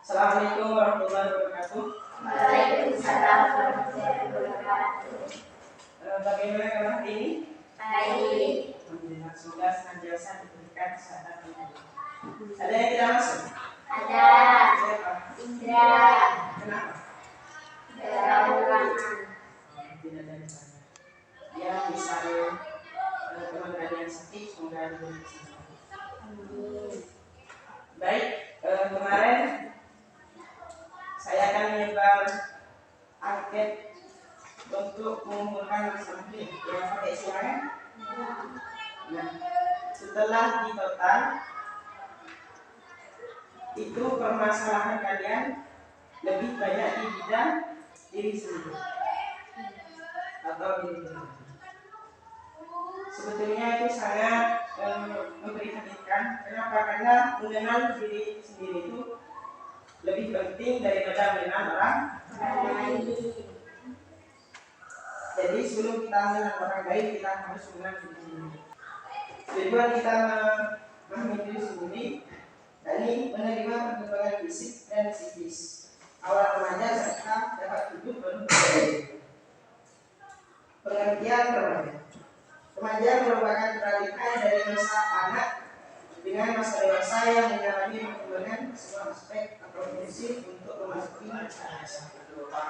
Assalamualaikum warahmatullahi wabarakatuh. Waalaikumsalam warahmatullahi wabarakatuh. Bagaimana kabar hari ini? Baik. Alhamdulillah, semoga senantiasa diberikan kesehatan. Ada yang tidak masuk? Ada. Siapa? Indra. Kenapa? Berhalangan. Tidak dari sana. Ya, misal teman yang sakit, semoga diberi kesehatan. Baik, kemarin saya akan menyebar angket untuk mengumpulkan masalah ini. Ya, pakai istilahnya. Nah, setelah di total itu permasalahan kalian lebih banyak di bidang diri sendiri atau diri sendiri. Sebetulnya itu sangat memprihatinkan. Kenapa? Karena mengenal diri sendiri itu lebih penting daripada mengenal orang lain. Jadi sebelum kita mengenal orang lain, kita harus mengenal diri sendiri. Tujuan kita memahami diri sendiri, yakni menerima perkembangan fisik dan psikis awal remaja serta dapat hidup penuh bergairah. Pengertian remaja. Remaja merupakan peralihan dari masa anak dengan masa dewasa yang mengalami perkembangan semua aspek atau fungsi untuk memasuki masa dewasa.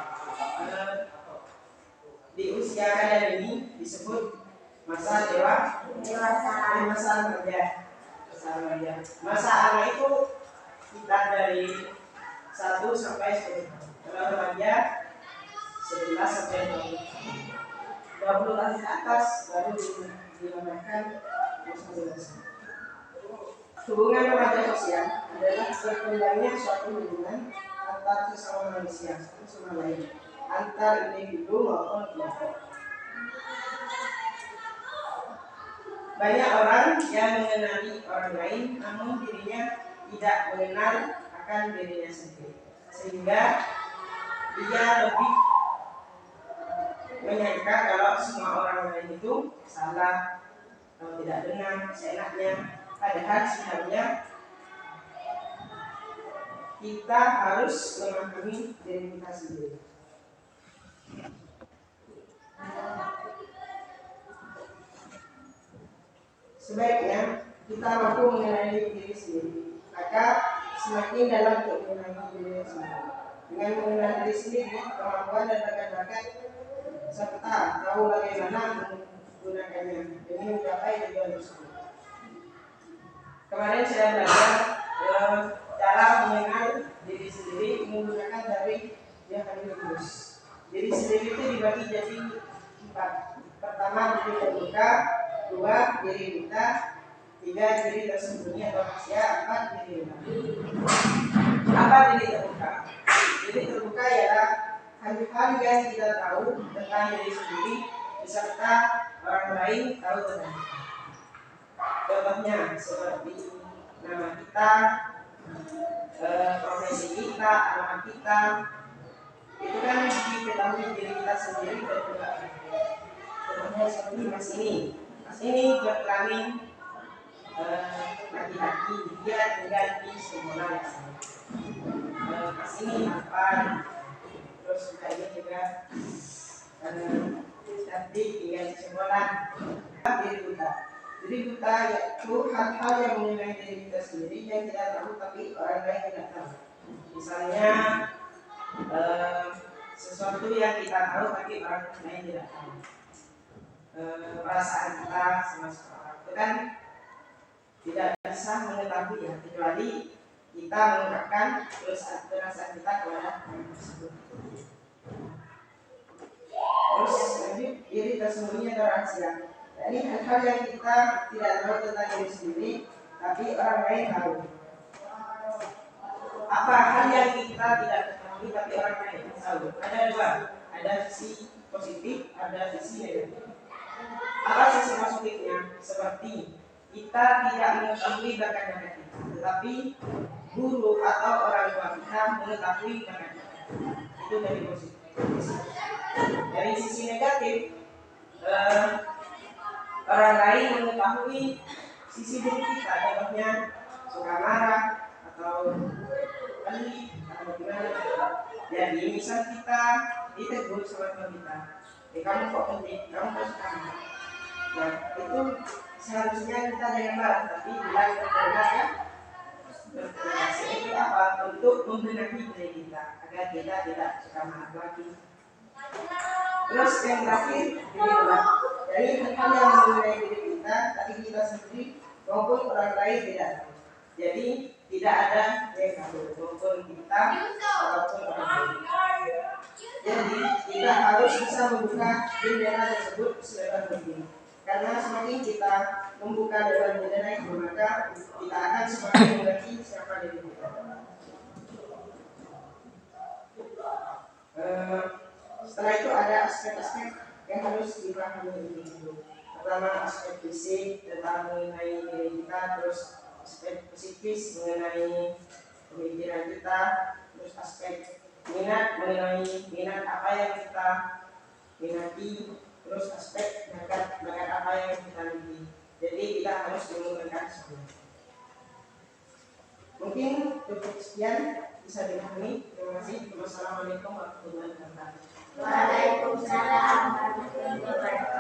Di usia kalian ini disebut masa dewasa, masa remaja. Masa anak itu kita dari 1 sampai 10 tahun. Kalau remaja 11 sampai 20 tahun ke atas baru dinamakan masa dewasa. Hubungan remaja sosial adalah berkembangnya suatu hubungan antar sesama manusia satu sama lain, antar individu maupun kelompok. Banyak orang yang mengenali orang lain, namun dirinya tidak mengenal akan dirinya sendiri, sehingga dia lebih menyangka kalau semua orang lain itu salah atau tidak benar, seenaknya. Padahal sebenarnya kita harus memahami diri kita sendiri. Sebaiknya kita mampu mengenali diri sendiri, maka semakin dalam untuk mengenali diri sendiri. Dengan mengenal diri sendiri, kemampuan dan bakat-bakat serta tahu bagaimana menggunakannya demi mencapai tujuan tersebut. Kemarin saya belajar cara mengenal diri sendiri menggunakan dari Yohanes. Diri sendiri itu dibagi jadi 4. Pertama, diri terbuka. 2, diri buta. 3, diri tersembunyi atau rahasia. 4, diri lupa. Apa diri terbuka? Diri terbuka ialah hal-hal yang kita tahu tentang diri sendiri beserta orang lain tahu tentang kita. Contohnya seperti nama kita, profesi kita, alamat kita, itu kan diketahui diri kita sendiri dan juga. Contohnya seperti Mas ini berkelamin laki-laki, dia tinggal di Semola. Mas ini apa? Terus dia juga cantik tinggal di Semola. Diri buta. Diri buta yaitu hal-hal yang mengenai diri kita sendiri yang kita tahu tapi orang lain tidak tahu. Misalnya sesuatu yang kita tahu tapi orang lain tidak tahu. Perasaan kita sama seseorang itu kan tidak bisa mengetahui ya, kecuali kita mengungkapkan perasaan kita kepada orang tersebut. Terus lanjut, diri tersembunyi atau rahasia. Jadi hal-hal yang kita tidak tahu tentang diri sendiri tapi orang lain tahu. Apa hal yang kita tidak ketahui tapi orang lain tahu? Ada 2, ada sisi positif, ada sisi negatif. Apa sisi positifnya? Seperti kita tidak mengetahui bakat-bakat kita, tetapi guru atau orang tua kita mengetahui bakat-bakat. Itu dari positif. Dari sisi negatif, orang lain mengetahui sisi buruk kita, contohnya suka marah atau kali atau bagaimana. Jadi misal kita ditegur sama teman kita, kamu kok penting, kamu kok sekarang. Nah itu seharusnya kita jangan marah, tapi bilang berterima kasih itu apa? Untuk membenahi diri kita agar kita tidak suka marah lagi. Terus yang terakhir dirilah. Jadi hal yang mengenai diri kita, tadi kita sendiri maupun orang lain tidak tahu. Jadi tidak ada yang tahu maupun kita ataupun orang lain. Jadi kita harus bisa membuka jendela tersebut selebar mungkin. Karena semakin kita membuka jendela itu, maka kita akan semakin mengerti siapa diri kita. Setelah itu ada aspek-aspek yang harus dipahami ini dulu. Pertama aspek fisik tentang mengenai diri kita, terus aspek psikis mengenai pemikiran kita, terus aspek minat mengenai minat apa yang kita minati, terus aspek bakat apa yang kita miliki. Jadi kita harus menggunakan semua. Mungkin cukup sekian bisa dipahami. Terima kasih. Wassalamualaikum warahmatullahi wabarakatuh. Waalaikumsalam warahmatullahi wabarakatuh.